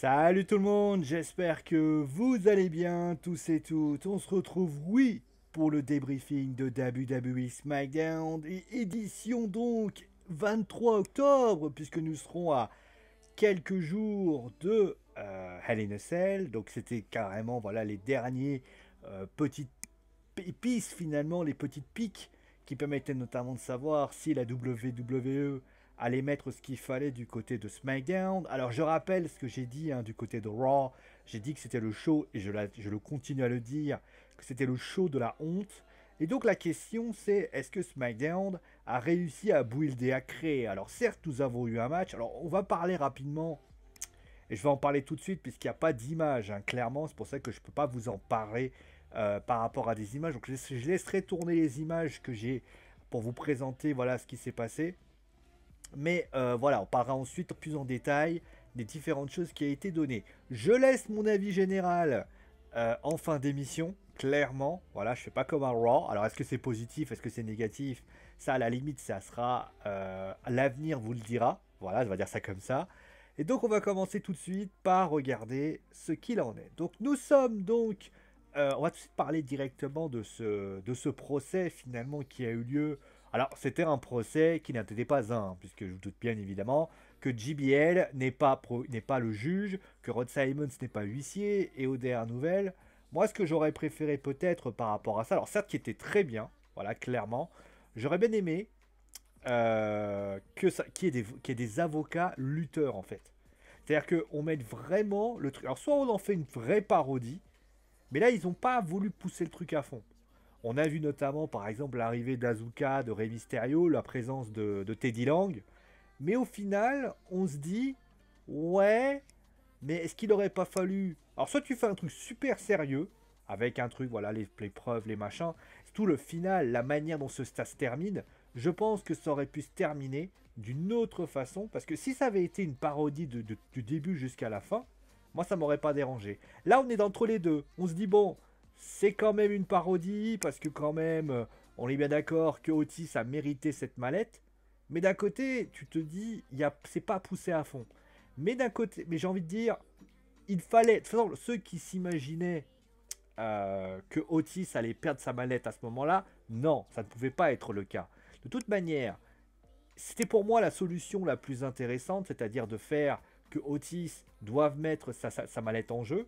Salut tout le monde, j'espère que vous allez bien tous et toutes. On se retrouve, oui, pour le débriefing de WWE SmackDown, et édition donc 23 octobre, puisque nous serons à quelques jours de Hell in a Cell. Donc c'était carrément voilà, les derniers petites épices finalement, les petites piques qui permettaient notamment de savoir si la WWE allait mettre ce qu'il fallait du côté de SmackDown. Alors je rappelle ce que j'ai dit du côté de Raw. J'ai dit que c'était le show, et je le continue à le dire, que c'était le show de la honte. Et donc la question c'est, est-ce que SmackDown a réussi à builder, à créer? Alors certes, nous avons eu un match. Alors on va parler rapidement, et je vais en parler tout de suite puisqu'il n'y a pas d'image, clairement. C'est pour ça que je ne peux pas vous en parler par rapport à des images. Donc je laisserai tourner les images que j'ai pour vous présenter voilà ce qui s'est passé. Mais voilà, on parlera ensuite plus en détail des différentes choses qui ont été données. Je laisse mon avis général en fin d'émission, clairement. Voilà, je ne fais pas comme un Raw. Alors est-ce que c'est positif, est-ce que c'est négatif? Ça, à la limite, ça sera... l'avenir vous le dira. Voilà, je vais dire ça comme ça. Et donc on va commencer tout de suite par regarder ce qu'il en est. Donc nous sommes donc... on va tout de suite parler directement de ce procès finalement qui a eu lieu. Alors c'était un procès qui n'était pas un, puisque je vous doute bien évidemment que JBL n'est pas le juge, que Rod Simons n'est pas huissier, et aux dernières nouvelles, moi ce que j'aurais préféré peut-être par rapport à ça, alors certes qui était très bien, voilà clairement, j'aurais bien aimé qu'il y ait des avocats lutteurs en fait. C'est-à-dire qu'on mette vraiment le truc. Alors soit on en fait une vraie parodie, mais là ils n'ont pas voulu pousser le truc à fond. On a vu notamment par exemple l'arrivée d'Azuka, de Rey Mysterio, la présence de Teddy Long. Mais au final, on se dit, ouais, mais est-ce qu'il n'aurait pas fallu... Alors soit tu fais un truc super sérieux, avec un truc, voilà, les preuves, les machins, tout le final, la manière dont ça se termine, je pense que ça aurait pu se terminer d'une autre façon, parce que si ça avait été une parodie du début jusqu'à la fin, moi ça m'aurait pas dérangé. Là on est entre les deux, on se dit bon, c'est quand même une parodie, parce que quand même, on est bien d'accord que Otis a mérité cette mallette, mais d'un côté, tu te dis, c'est pas poussé à fond. Mais d'un côté, mais j'ai envie de dire, il fallait, de toute façon, ceux qui s'imaginaient que Otis allait perdre sa mallette à ce moment-là, non, ça ne pouvait pas être le cas. De toute manière, c'était pour moi la solution la plus intéressante, c'est-à-dire de faire que Otis doive mettre sa mallette en jeu.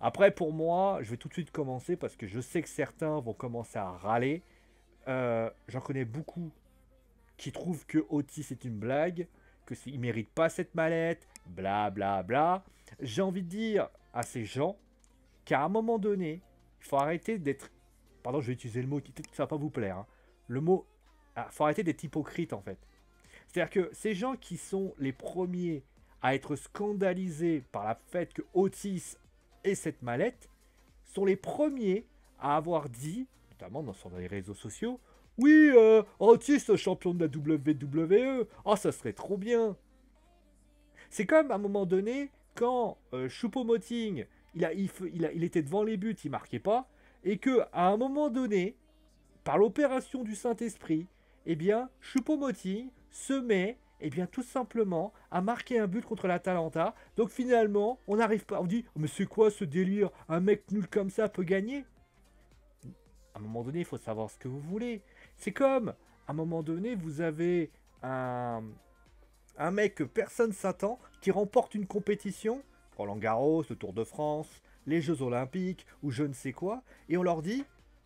Après, pour moi, je vais tout de suite commencer parce que je sais que certains vont commencer à râler. J'en connais beaucoup qui trouvent que Otis est une blague, il mérite pas cette mallette, bla bla bla. J'ai envie de dire à ces gens qu'à un moment donné, il faut arrêter d'être... Pardon, je vais utiliser le mot qui ça va pas vous plaire. Le mot... faut arrêter d'être hypocrite en fait. C'est-à-dire que ces gens qui sont les premiers à être scandalisés par le fait que Otis ait cette mallette sont les premiers à avoir dit, notamment sur les réseaux sociaux, oui, Otis, champion de la WWE, oh, ça serait trop bien. C'est comme à un moment donné, quand Choupo-Moting, il était devant les buts, il marquait pas, et que à un moment donné, par l'opération du Saint-Esprit, eh bien, Choupo-Moting se met, eh bien, tout simplement, à marquer un but contre l'Atalanta. Donc finalement, on n'arrive pas, on dit, mais c'est quoi ce délire? Un mec nul comme ça peut gagner? À un moment donné, il faut savoir ce que vous voulez. C'est comme, à un moment donné, vous avez un mec que personne s'attend qui remporte une compétition, Roland Garros, le Tour de France, les Jeux Olympiques ou je ne sais quoi, et on leur dit,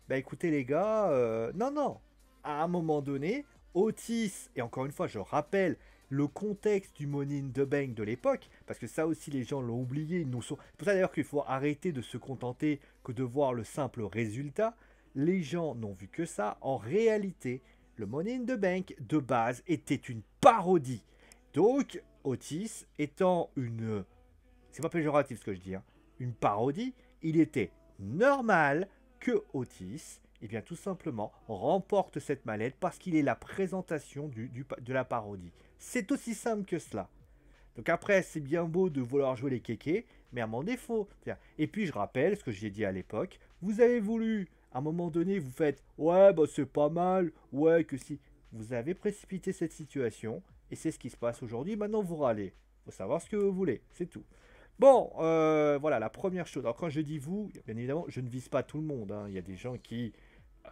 bah écoutez les gars, non, non, à un moment donné, Otis, et encore une fois, je rappelle le contexte du Money in the Bank de l'époque, parce que ça aussi les gens l'ont oublié, c'est pour ça d'ailleurs qu'il faut arrêter de se contenter que de voir le simple résultat. Les gens n'ont vu que ça. En réalité, le Money in the Bank de base était une parodie. Donc, Otis étant une... C'est pas péjoratif ce que je dis, une parodie, il était normal que Otis, eh bien tout simplement, remporte cette mallette parce qu'il est la présentation de la parodie. C'est aussi simple que cela. Donc après, c'est bien beau de vouloir jouer les kékés, mais à mon défaut. Et puis je rappelle ce que j'ai dit à l'époque, vous avez voulu, à un moment donné, vous faites « Ouais, bah c'est pas mal, ouais, que si... » Vous avez précipité cette situation, et c'est ce qui se passe aujourd'hui, maintenant vous râlez. Faut savoir ce que vous voulez, c'est tout. Bon, voilà, la première chose. Alors quand je dis vous, bien évidemment, je ne vise pas tout le monde, hein. Il y a des gens qui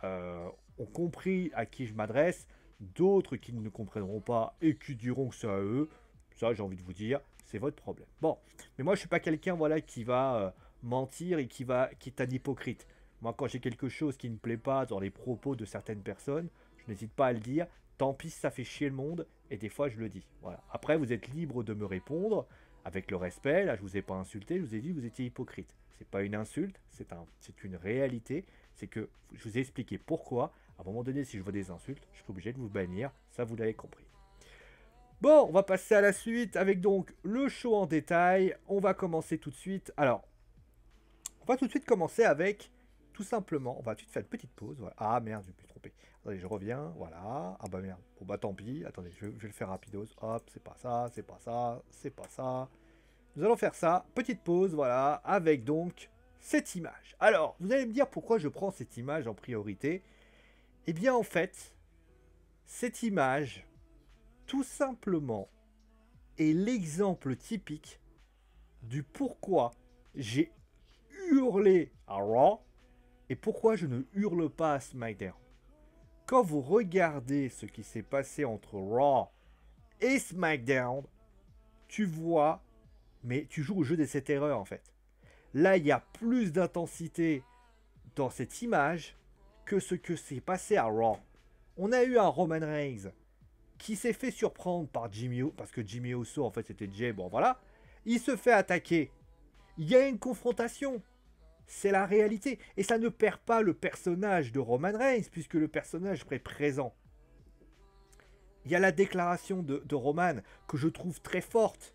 euh, ont compris à qui je m'adresse, d'autres qui ne comprendront pas et qui diront que c'est à eux. Ça, j'ai envie de vous dire, c'est votre problème. Bon, mais moi, je suis pas quelqu'un, voilà, qui va mentir et qui est un hypocrite. Moi, quand j'ai quelque chose qui ne me plaît pas dans les propos de certaines personnes, je n'hésite pas à le dire. Tant pis si ça fait chier le monde, et des fois, je le dis. Voilà. Après, vous êtes libre de me répondre avec le respect. Là, je vous ai pas insulté, je vous ai dit que vous étiez hypocrite. C'est pas une insulte, c'est une réalité. C'est que je vous ai expliqué pourquoi. À un moment donné, si je vois des insultes, je suis obligé de vous bannir. Ça, vous l'avez compris. Bon, on va passer à la suite avec donc le show en détail. On va commencer tout de suite. Alors, on va tout de suite commencer avec, tout simplement, on va tout de suite faire une petite pause. Voilà. Ah merde, je me suis trompé. Attendez, je reviens. Voilà. Ah bah merde. Bon bah tant pis. Attendez, je vais le faire rapidos. Hop, c'est pas ça, c'est pas ça, c'est pas ça. Nous allons faire ça. Petite pause, voilà, avec donc cette image. Alors, vous allez me dire pourquoi je prends cette image en priorité. Eh bien, en fait, cette image, tout simplement, est l'exemple typique du pourquoi j'ai hurlé à Raw et pourquoi je ne hurle pas à SmackDown. Quand vous regardez ce qui s'est passé entre Raw et SmackDown, tu vois, mais tu joues au jeu des 7 erreurs en fait. Là, il y a plus d'intensité dans cette image que ce que s'est passé à Raw. On a eu un Roman Reigns qui s'est fait surprendre par Jimmy Uso, parce que Jimmy Uso, en fait, c'était Jay, bon voilà. Il se fait attaquer. Il y a une confrontation. C'est la réalité. Et ça ne perd pas le personnage de Roman Reigns, puisque le personnage est présent. Il y a la déclaration de Roman que je trouve très forte.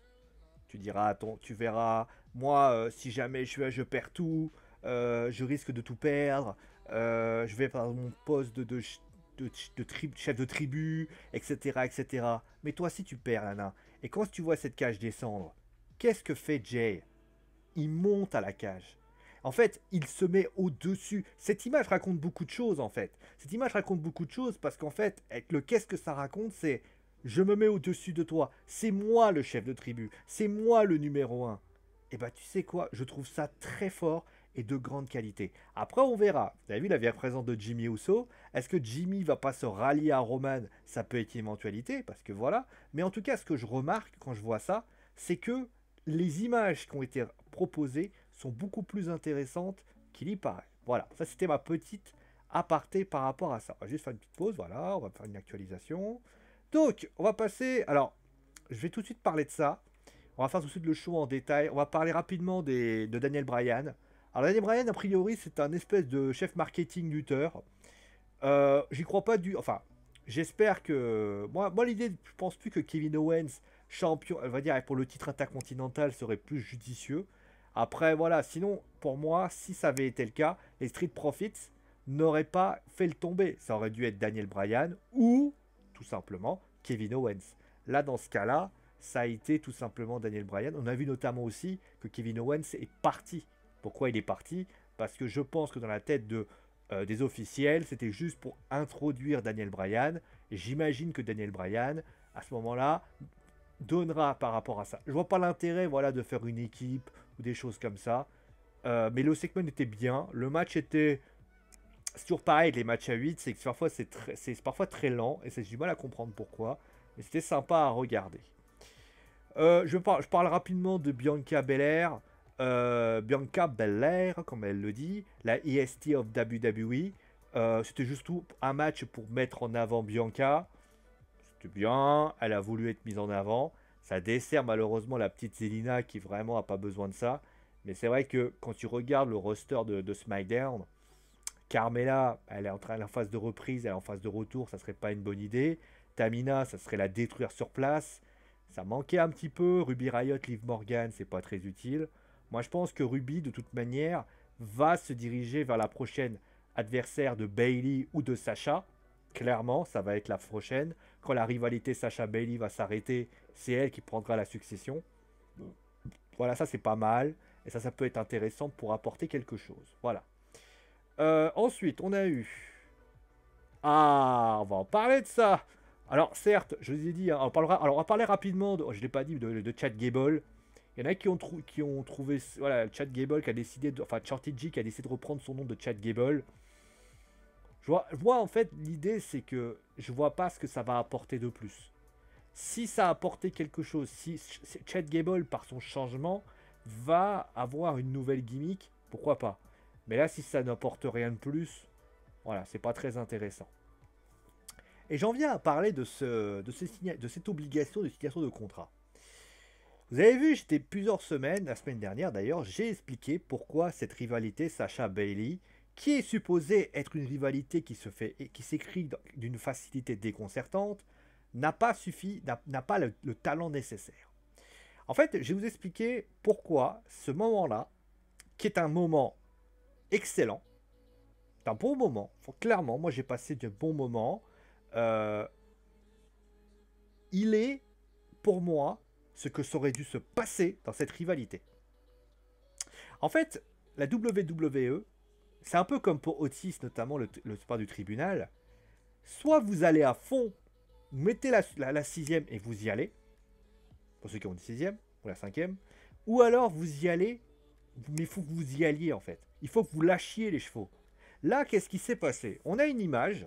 Tu diras, attends, tu verras, moi, si jamais je perds tout, je risque de tout perdre, je vais perdre mon poste chef de tribu, etc., etc. Mais toi, si tu perds, Lana, et quand tu vois cette cage descendre, qu'est-ce que fait Jay? Il monte à la cage. En fait, il se met au-dessus. Cette image raconte beaucoup de choses, en fait. Cette image raconte beaucoup de choses parce qu'en fait, le qu'est-ce que ça raconte, c'est je me mets au-dessus de toi. C'est moi le chef de tribu. C'est moi le numéro un. Et bah, tu sais quoi? Je trouve ça très fort et de grande qualité. Après, on verra. Vous avez vu la vie présente de Jimmy Uso. Est-ce que Jimmy va pas se rallier à Roman? Ça peut être une éventualité, parce que voilà. Mais en tout cas, ce que je remarque quand je vois ça, c'est que les images qui ont été proposées sont beaucoup plus intéressantes qu'il y paraît. Voilà, ça c'était ma petite aparté par rapport à ça. On va juste faire une petite pause, voilà, on va faire une actualisation. Donc, on va passer. Alors, je vais tout de suite parler de ça. On va faire tout de suite le show en détail. On va parler rapidement de Daniel Bryan. Alors, Daniel Bryan, a priori, c'est un espèce de chef marketing lutteur. J'y crois pas du. Enfin, j'espère que. Moi l'idée, je pense plus que Kevin Owens, champion, on va dire, pour le titre intercontinental, serait plus judicieux. Après, voilà, sinon, pour moi, si ça avait été le cas, les Street Profits n'auraient pas fait le tomber. Ça aurait dû être Daniel Bryan ou, tout simplement, Kevin Owens. Là, dans ce cas-là, ça a été tout simplement Daniel Bryan. On a vu notamment aussi que Kevin Owens est parti. Pourquoi il est parti? Parce que je pense que dans la tête des officiels, c'était juste pour introduire Daniel Bryan. Et j'imagine que Daniel Bryan, à ce moment-là, donnera par rapport à ça. Je vois pas l'intérêt, voilà, de faire une équipe ou des choses comme ça. Mais le segment était bien. Le match était. C'est toujours pareil, les matchs à 8, c'est que parfois c'est parfois très lent et c'est du mal à comprendre pourquoi. Mais c'était sympa à regarder. Je parle rapidement de Bianca Belair. Bianca Belair, comme elle le dit, la EST of WWE. C'était juste tout un match pour mettre en avant Bianca. C'était bien, elle a voulu être mise en avant. Ça dessert malheureusement la petite Zelina qui vraiment a pas besoin de ça. Mais c'est vrai que quand tu regardes le roster de SmackDown, Carmella, elle est en phase de reprise, elle est en phase de retour, ça serait pas une bonne idée. Tamina, ça serait la détruire sur place. Ça manquait un petit peu. Ruby Riott, Liv Morgan, c'est pas très utile. Moi, je pense que Ruby, de toute manière, va se diriger vers la prochaine adversaire de Bayley ou de Sacha. Clairement, ça va être la prochaine. Quand la rivalité Sacha-Bayley va s'arrêter, c'est elle qui prendra la succession. Voilà, ça c'est pas mal. Et ça peut être intéressant pour apporter quelque chose. Voilà. Ensuite, on a eu. Ah, on va en parler de ça. Alors, certes, je vous ai dit, hein, on parlera. Alors, on va parler rapidement. Je ne l'ai pas dit, de Chad Gable. Il y en a qui ont trouvé, voilà, Chad Gable qui a décidé, enfin Shorty G qui a décidé de reprendre son nom de Chad Gable. Moi, en fait, l'idée, c'est que je vois pas ce que ça va apporter de plus. Si ça a apporté quelque chose, si Chad Gable, par son changement, va avoir une nouvelle gimmick, pourquoi pas. Mais là, si ça n'apporte rien de plus, voilà, c'est pas très intéressant. Et j'en viens à parler de cette obligation de signature de contrat. Vous avez vu, j'étais plusieurs semaines, la semaine dernière d'ailleurs, j'ai expliqué pourquoi cette rivalité Sasha-Bayley, qui est supposée être une rivalité qui s'écrit d'une facilité déconcertante, n'a pas le talent nécessaire. En fait, je vais vous expliquer pourquoi ce moment-là, qui est un moment excellent, un bon moment, clairement, moi j'ai passé de bons moments, il est, pour moi, ce que ça aurait dû se passer dans cette rivalité. En fait, la WWE, c'est un peu comme pour Otis, notamment le sport du tribunal. Soit vous allez à fond, vous mettez la sixième et vous y allez, pour ceux qui ont une sixième, ou la cinquième, ou alors vous y allez, mais il faut que vous y alliez en fait. Il faut que vous lâchiez les chevaux. Là, qu'est-ce qui s'est passé? On a une image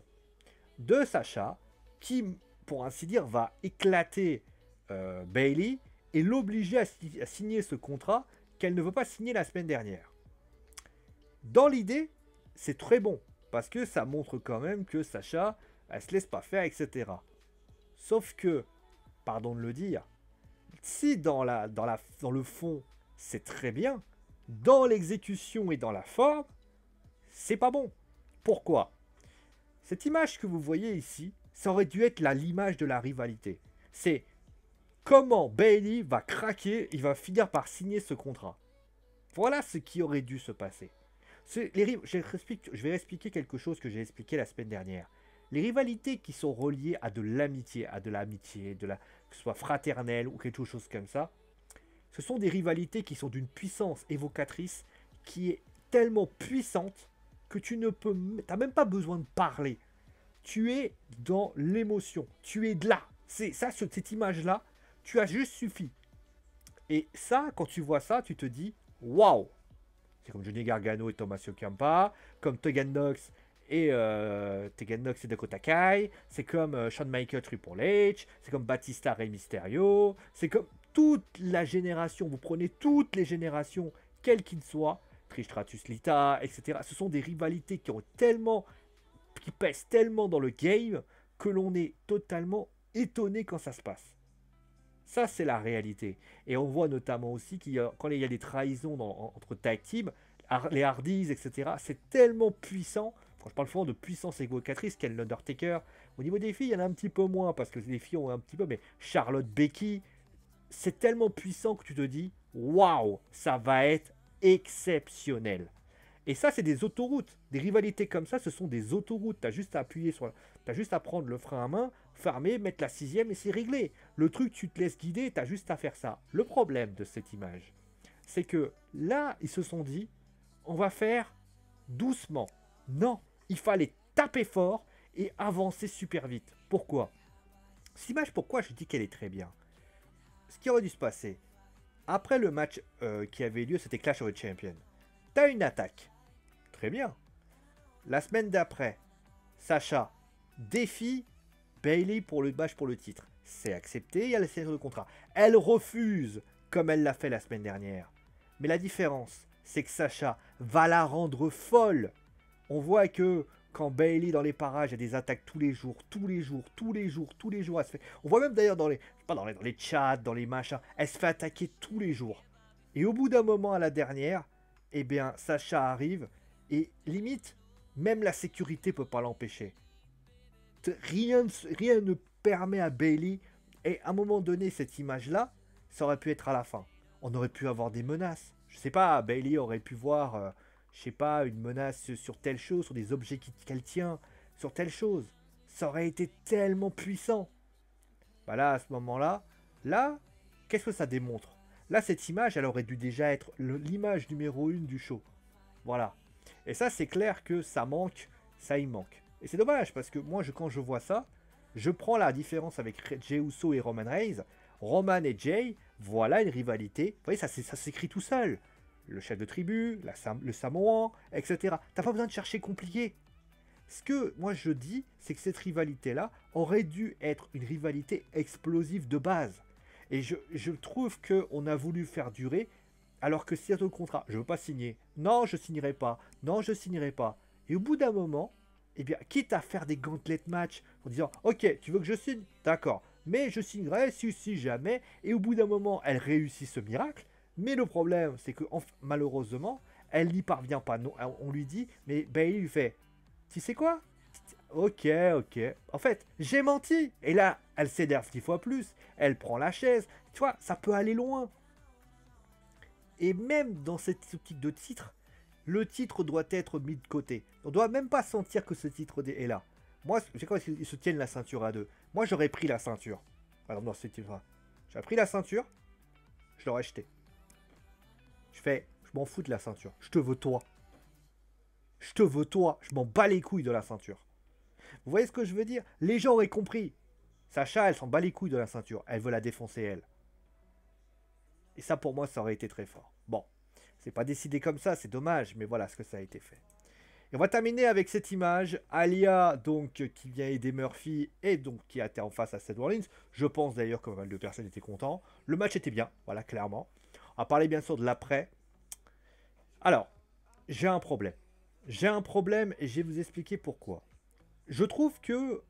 de Sasha qui, pour ainsi dire, va éclater Bayley et l'obliger à signer ce contrat qu'elle ne veut pas signer la semaine dernière. Dans l'idée, c'est très bon, parce que ça montre quand même que Sasha, elle se laisse pas faire, etc. Sauf que, pardon de le dire, si dans le fond, c'est très bien, dans l'exécution et dans la forme, c'est pas bon. Pourquoi? Cette image que vous voyez ici, ça aurait dû être l'image de la rivalité. C'est comment Bayley va craquer, il va finir par signer ce contrat. Voilà ce qui aurait dû se passer. Je vais expliquer quelque chose que j'ai expliqué la semaine dernière. Les rivalités qui sont reliées à de l'amitié, que ce soit fraternelle ou quelque chose comme ça, ce sont des rivalités qui sont d'une puissance évocatrice qui est tellement puissante que t'as même pas besoin de parler. Tu es dans l'émotion, tu es de là. Cette image-là, tu as juste suffi. Et ça, quand tu vois ça, tu te dis, waouh! C'est comme Johnny Gargano et Tommaso Ciampa, comme Tegan Nox et Dakota Kai, c'est comme Shawn Michaels Triple H, c'est comme Batista Rey Mysterio, c'est comme toute la génération, vous prenez toutes les générations, quelles qu'ils soient, Trish Stratus Lita, etc. Ce sont des rivalités qui pèsent tellement dans le game que l'on est totalement étonné quand ça se passe. Ça, c'est la réalité. Et on voit notamment aussi quand il y a des trahisons entre tag team, les Hardys, etc., c'est tellement puissant. Quand je parle souvent de puissance évocatrice, qu'est l'Undertaker. Au niveau des filles, il y en a un petit peu moins, parce que les filles ont un petit peu, mais Charlotte, Becky, c'est tellement puissant que tu te dis, waouh, ça va être exceptionnel. Et ça, c'est des autoroutes. Des rivalités comme ça, ce sont des autoroutes. Tu as juste à t'as juste à prendre le frein à main, fermer, mettre la sixième et c'est réglé. Le truc, tu te laisses guider, tu as juste à faire ça. Le problème de cette image, c'est que là, ils se sont dit, on va faire doucement. Non, il fallait taper fort et avancer super vite. Pourquoi? Cette image, pourquoi je dis qu'elle est très bien? Ce qui aurait dû se passer, après le match qui avait lieu, c'était Clash of the Champions. Tu as une attaque. Très bien. La semaine d'après, Sasha défie Bayley pour le match pour le titre. C'est accepté, il y a la série de contrat. Elle refuse, comme elle l'a fait la semaine dernière. Mais la différence, c'est que Sasha va la rendre folle. On voit que quand Bayley dans les parages, il y a des attaques tous les jours. Elle se fait... On voit même d'ailleurs dans les chats, dans les machins, elle se fait attaquer tous les jours. Et au bout d'un moment, à la dernière, eh bien, Sasha arrive et limite, même la sécurité peut pas l'empêcher. Rien ne permet à Bayley, et à un moment donné, cette image-là, ça aurait pu être à la fin. On aurait pu avoir des menaces. Je sais pas, Bayley aurait pu voir, je sais pas, une menace sur telle chose, sur des objets qu'elle tient, sur telle chose. Ça aurait été tellement puissant. Bah là, à ce moment-là, qu'est-ce que ça démontre? Là, cette image, elle aurait dû déjà être l'image numéro 1 du show. Voilà. Et ça, c'est clair que ça y manque. Et c'est dommage, parce que moi, quand je vois ça, je prends la différence avec Jey Uso et Roman Reigns. Roman et Jay, voilà une rivalité. Vous voyez, ça s'écrit tout seul. Le chef de tribu, le Samoan, etc. T'as pas besoin de chercher compliqué. Ce que moi je dis, c'est que cette rivalité-là aurait dû être une rivalité explosive de base. Et je trouve qu'on a voulu faire durer, alors que c'est au contrat. Je veux pas signer. Non, je signerai pas. Non, je signerai pas. Et au bout d'un moment, eh bien, quitte à faire des gauntlet match en disant, ok, tu veux que je signe? D'accord. Mais je signerai si jamais. Et au bout d'un moment, elle réussit ce miracle. Mais le problème, c'est que malheureusement, elle n'y parvient pas. Non, on lui dit, mais Bailey lui fait, tu sais quoi? Ok, ok. En fait, j'ai menti. Et là, elle s'énerve 10 fois plus. Elle prend la chaise. Tu vois, ça peut aller loin. Et même dans cette optique de titre, le titre doit être mis de côté. On ne doit même pas sentir que ce titre est là. Moi, j'ai quoi qu'ils se tiennent la ceinture à deux. Moi, j'aurais pris la ceinture. Alors, dans ce titre-là. J'aurais pris la ceinture, je l'aurais acheté. Je m'en fous de la ceinture. Je te veux toi. Je te veux toi. Je m'en bats les couilles de la ceinture. Vous voyez ce que je veux dire? Les gens auraient compris. Sacha, elle s'en bat les couilles de la ceinture. Elle veut la défoncer, elle. Et ça, pour moi, ça aurait été très fort. Bon, c'est pas décidé comme ça, c'est dommage, mais voilà ce que ça a été fait. Et on va terminer avec cette image. Alia, donc, qui vient aider Murphy et donc qui a été en face à Seth Rollins. Je pense d'ailleurs que pas mal de personnes étaient contents. Le match était bien, voilà, clairement. On va parler bien sûr de l'après. Alors, j'ai un problème. J'ai un problème et je vais vous expliquer pourquoi. Je trouve que,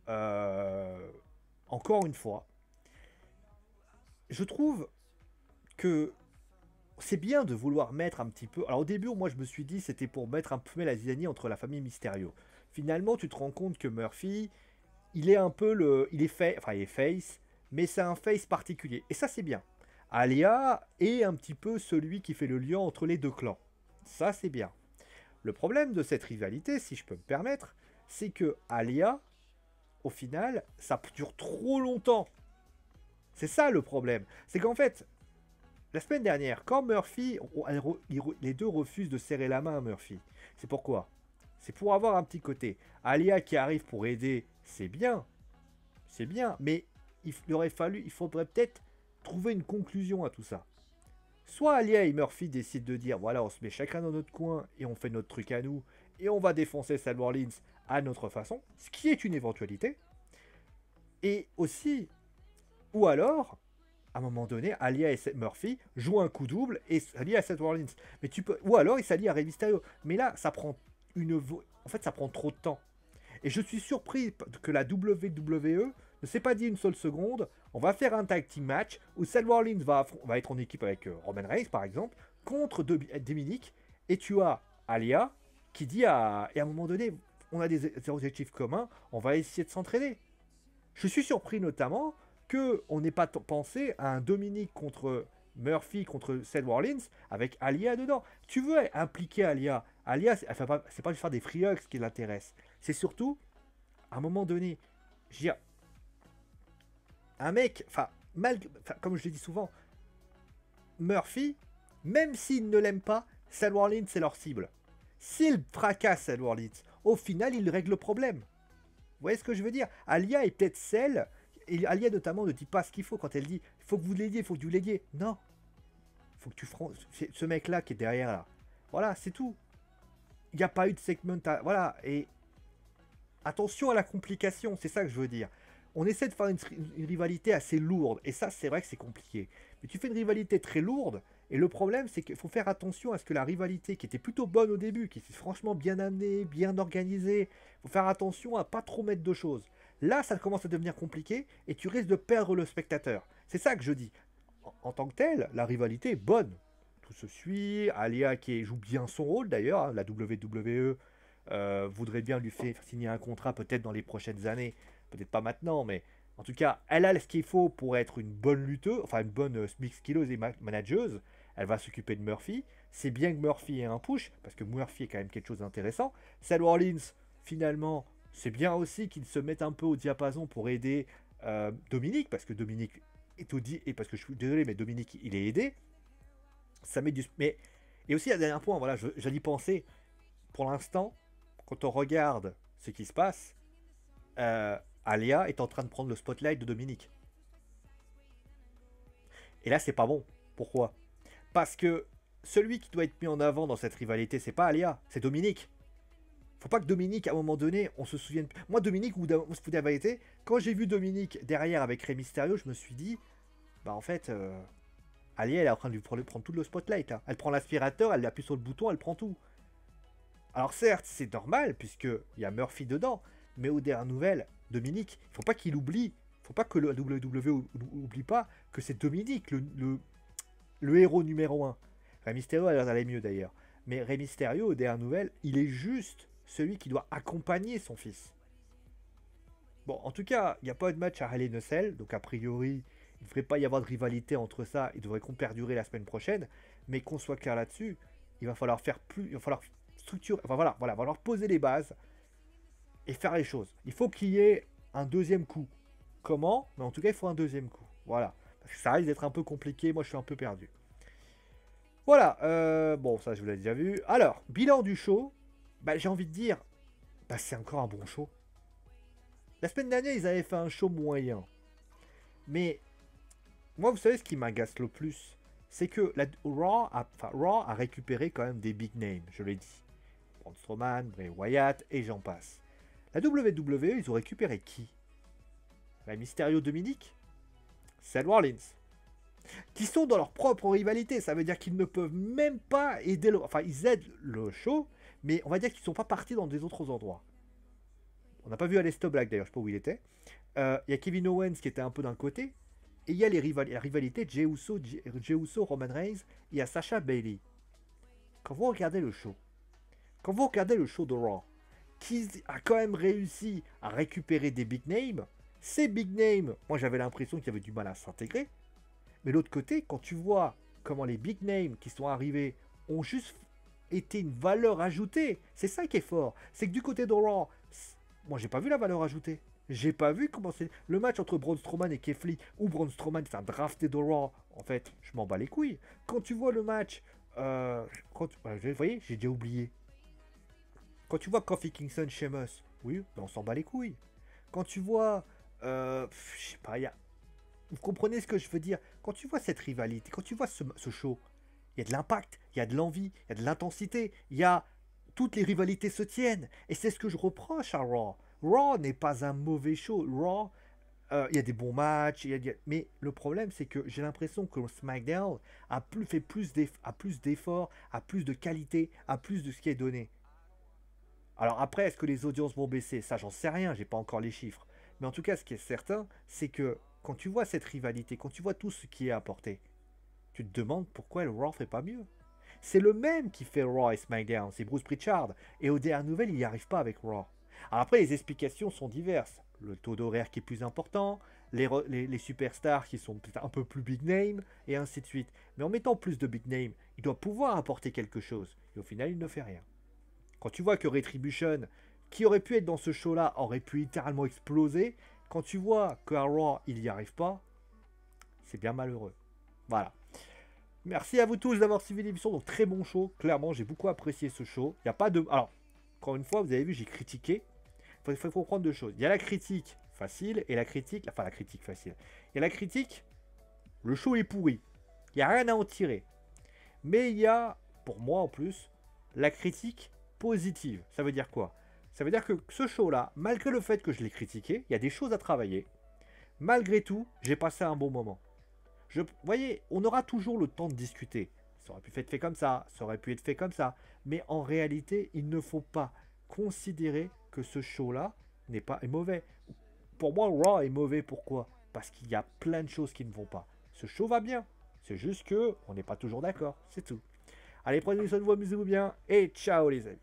encore une fois, je trouve que c'est bien de vouloir mettre un petit peu. Alors au début, moi je me suis dit c'était pour mettre un peu la zizanie entre la famille Mysterio. Finalement, tu te rends compte que Murphy, il est un peu le. Il est fait. Enfin, il est face, mais c'est un face particulier. Et ça, c'est bien. Alia est un petit peu celui qui fait le lien entre les deux clans. Ça, c'est bien. Le problème de cette rivalité, si je peux me permettre, c'est que Alia, au final, ça dure trop longtemps. C'est ça le problème. C'est qu'en fait, la semaine dernière, quand Murphy, les deux refusent de serrer la main à Murphy. C'est pourquoi? C'est pour avoir un petit côté. Alia qui arrive pour aider, c'est bien. C'est bien, mais il faudrait peut-être trouver une conclusion à tout ça. Soit Alia et Murphy décident de dire, voilà, on se met chacun dans notre coin et on fait notre truc à nous, et on va défoncer Seth Rollins à notre façon, ce qui est une éventualité. Et aussi, ou alors, à un moment donné, Alia et Murphy jouent un coup double et s'allient à Seth Rollins. Mais tu peux, ou alors ils s'allient à Rey Mysterio. Mais là, ça prend en fait, ça prend trop de temps. Et je suis surpris que la WWE ne s'est pas dit une seule seconde. On va faire un tag team match où Seth Rollins va être en équipe avec Roman Reigns, par exemple, contre Dominic. Et tu as Alia qui dit et à un moment donné, on a des objectifs communs, on va essayer de s'entraîner. Je suis surpris notamment qu'on n'ait pas pensé à un Dominic contre Murphy contre Seth Rollins avec Alia dedans. Tu veux impliquer Alia. Alia, c'est pas de faire des free hugs qui l'intéresse. C'est surtout, à un moment donné, je veux dire, un mec, comme je le dis souvent, Murphy, même s'il ne l'aime pas, Seth Rollins c'est leur cible. S'il fracasse Seth Rollins, au final il règle le problème. Vous voyez ce que je veux dire? Alia est peut-être celle, et Alia notamment ne dit pas ce qu'il faut quand elle dit il faut que vous l'aidiez, il faut que vous l'aidiez. Non. Il faut que tu ce mec-là qui est derrière là. Voilà, c'est tout. Il n'y a pas eu de segment. Voilà, et attention à la complication, c'est ça que je veux dire. On essaie de faire une rivalité assez lourde, et ça, c'est vrai que c'est compliqué. Mais tu fais une rivalité très lourde, et le problème, c'est qu'il faut faire attention à ce que la rivalité, qui était plutôt bonne au début, qui était franchement bien amenée, bien organisée, il faut faire attention à pas trop mettre de choses. Là, ça commence à devenir compliqué, et tu risques de perdre le spectateur. C'est ça que je dis. En tant que tel, la rivalité est bonne. Tout se suit, Alia qui joue bien son rôle d'ailleurs, hein, la WWE voudrait bien lui faire signer un contrat peut-être dans les prochaines années, peut-être pas maintenant, mais en tout cas, elle a ce qu'il faut pour être une bonne lutteuse, enfin une bonne skilleuse et manageuse. Elle va s'occuper de Murphy. C'est bien que Murphy ait un push, parce que Murphy est quand même quelque chose d'intéressant. Seth Rollins, finalement, c'est bien aussi qu'il se mette un peu au diapason pour aider Dominic, parce que Dominic est et parce que je suis désolé, mais Dominic, il est aidé. Ça met du... Mais... Et aussi, un dernier point, voilà, j'allais y penser. Pour l'instant, quand on regarde ce qui se passe, Alia est en train de prendre le spotlight de Dominic. Et là, c'est pas bon. Pourquoi? Parce que celui qui doit être mis en avant dans cette rivalité, c'est pas Alia, c'est Dominique. Faut pas que Dominique, à un moment donné, on se souvienne. Moi, Dominique, on se fout de la vérité. Quand j'ai vu Dominique derrière avec Rey Mysterio, je me suis dit, bah en fait, Alia, elle est en train de lui prendre tout le spotlight. Là. Elle prend l'aspirateur, elle appuie sur le bouton, elle prend tout. Alors certes, c'est normal, puisqu'il y a Murphy dedans, mais aux dernières nouvelles, Dominique, il faut pas qu'il oublie, faut pas que le WWE oublie pas que c'est Dominique, le héros numéro un. Rey Mysterio a l'air d'aller mieux d'ailleurs. Mais Rey Mysterio, aux dernières nouvelles, il est juste celui qui doit accompagner son fils. Bon, en tout cas, il n'y a pas eu de match à Hell in a Cell, donc a priori, il ne devrait pas y avoir de rivalité entre ça, il devrait qu'on perdurer la semaine prochaine, mais qu'on soit clair là-dessus, il va falloir faire plus, il va falloir structurer, enfin voilà, il va falloir poser les bases et faire les choses. Il faut qu'il y ait un deuxième coup. Comment? Mais en tout cas, il faut un deuxième coup. Voilà. Parce que ça risque d'être un peu compliqué, moi je suis un peu perdu. Voilà, bon, ça je vous l'ai déjà vu. Alors, bilan du show, bah, j'ai envie de dire, bah, c'est encore un bon show. La semaine dernière, ils avaient fait un show moyen. Mais, moi, vous savez ce qui m'agace le plus? C'est que Raw a récupéré quand même des big names, je l'ai dit. Braun Strowman, Bray Wyatt, et j'en passe. La WWE, ils ont récupéré qui? La Mysterio Dominique? Seth Rollins. Qui sont dans leur propre rivalité. Ça veut dire qu'ils ne peuvent même pas aider le... Enfin, ils aident le show, mais on va dire qu'ils ne sont pas partis dans des autres endroits. On n'a pas vu Aleister Black d'ailleurs, je ne sais pas où il était. Il y a Kevin Owens qui était un peu d'un côté. Et il y a la rivalité Jey Uso, Roman Reigns, et il y a Sasha Bailey. Quand vous regardez le show, de Raw, qui a quand même réussi à récupérer des big names, ces big names, moi j'avais l'impression qu'il y avait du mal à s'intégrer. Mais l'autre côté, quand tu vois comment les big names qui sont arrivés ont juste été une valeur ajoutée, c'est ça qui est fort. C'est que du côté de Raw, moi j'ai pas vu la valeur ajoutée. J'ai pas vu comment c'est. Le match entre Braun Strowman et Keith Lee, où Braun Strowman c'est un drafté de Raw, en fait, je m'en bats les couilles. Quand tu vois le match, vous voyez, j'ai déjà oublié. Quand tu vois Kofi Kingston, Sheamus, oui, ben on s'en bat les couilles. Quand tu vois, je sais pas, vous comprenez ce que je veux dire? Quand tu vois cette rivalité, quand tu vois ce show, il y a de l'impact, il y a de l'envie, il y a de l'intensité, il y a... Toutes les rivalités se tiennent. Et c'est ce que je reproche à Raw. Raw n'est pas un mauvais show. Raw, il y a des bons matchs, mais le problème c'est que j'ai l'impression que SmackDown fait plus d'efforts, a plus de qualité, a plus de ce qui est donné. Alors après, est-ce que les audiences vont baisser? Ça, j'en sais rien, j'ai pas encore les chiffres. Mais en tout cas, ce qui est certain, c'est que quand tu vois cette rivalité, quand tu vois tout ce qui est apporté, tu te demandes pourquoi le Raw fait pas mieux. C'est le même qui fait Raw et SmackDown, c'est Bruce Pritchard. Et aux dernières nouvelles, il n'y arrive pas avec Raw. Alors après, les explications sont diverses. Le taux d'horaire qui est plus important, les superstars qui sont peut-être un peu plus big name, et ainsi de suite. Mais en mettant plus de big name, il doit pouvoir apporter quelque chose. Et au final, il ne fait rien. Quand tu vois que Retribution, qui aurait pu être dans ce show-là, aurait pu littéralement exploser, quand tu vois qu'à Raw, il n'y arrive pas, c'est bien malheureux. Voilà. Merci à vous tous d'avoir suivi l'émission. Donc, très bon show. Clairement, j'ai beaucoup apprécié ce show. Il n'y a pas de... Alors, encore une fois, vous avez vu, j'ai critiqué. Il faut comprendre deux choses. Il y a la critique facile et la critique... Enfin, la critique facile. Il y a la critique, le show est pourri. Il n'y a rien à en tirer. Mais il y a, pour moi en plus, la critique positive. Ça veut dire quoi? Ça veut dire que ce show-là, malgré le fait que je l'ai critiqué, il y a des choses à travailler. Malgré tout, j'ai passé un bon moment. Vous voyez, on aura toujours le temps de discuter. Ça aurait pu être fait comme ça, ça aurait pu être fait comme ça. Mais en réalité, il ne faut pas considérer que ce show-là est mauvais. Pour moi, Raw est mauvais. Pourquoi? Parce qu'il y a plein de choses qui ne vont pas. Ce show va bien. C'est juste que on n'est pas toujours d'accord. C'est tout. Allez, prenez soin de vous, amusez-vous bien. Et ciao les amis.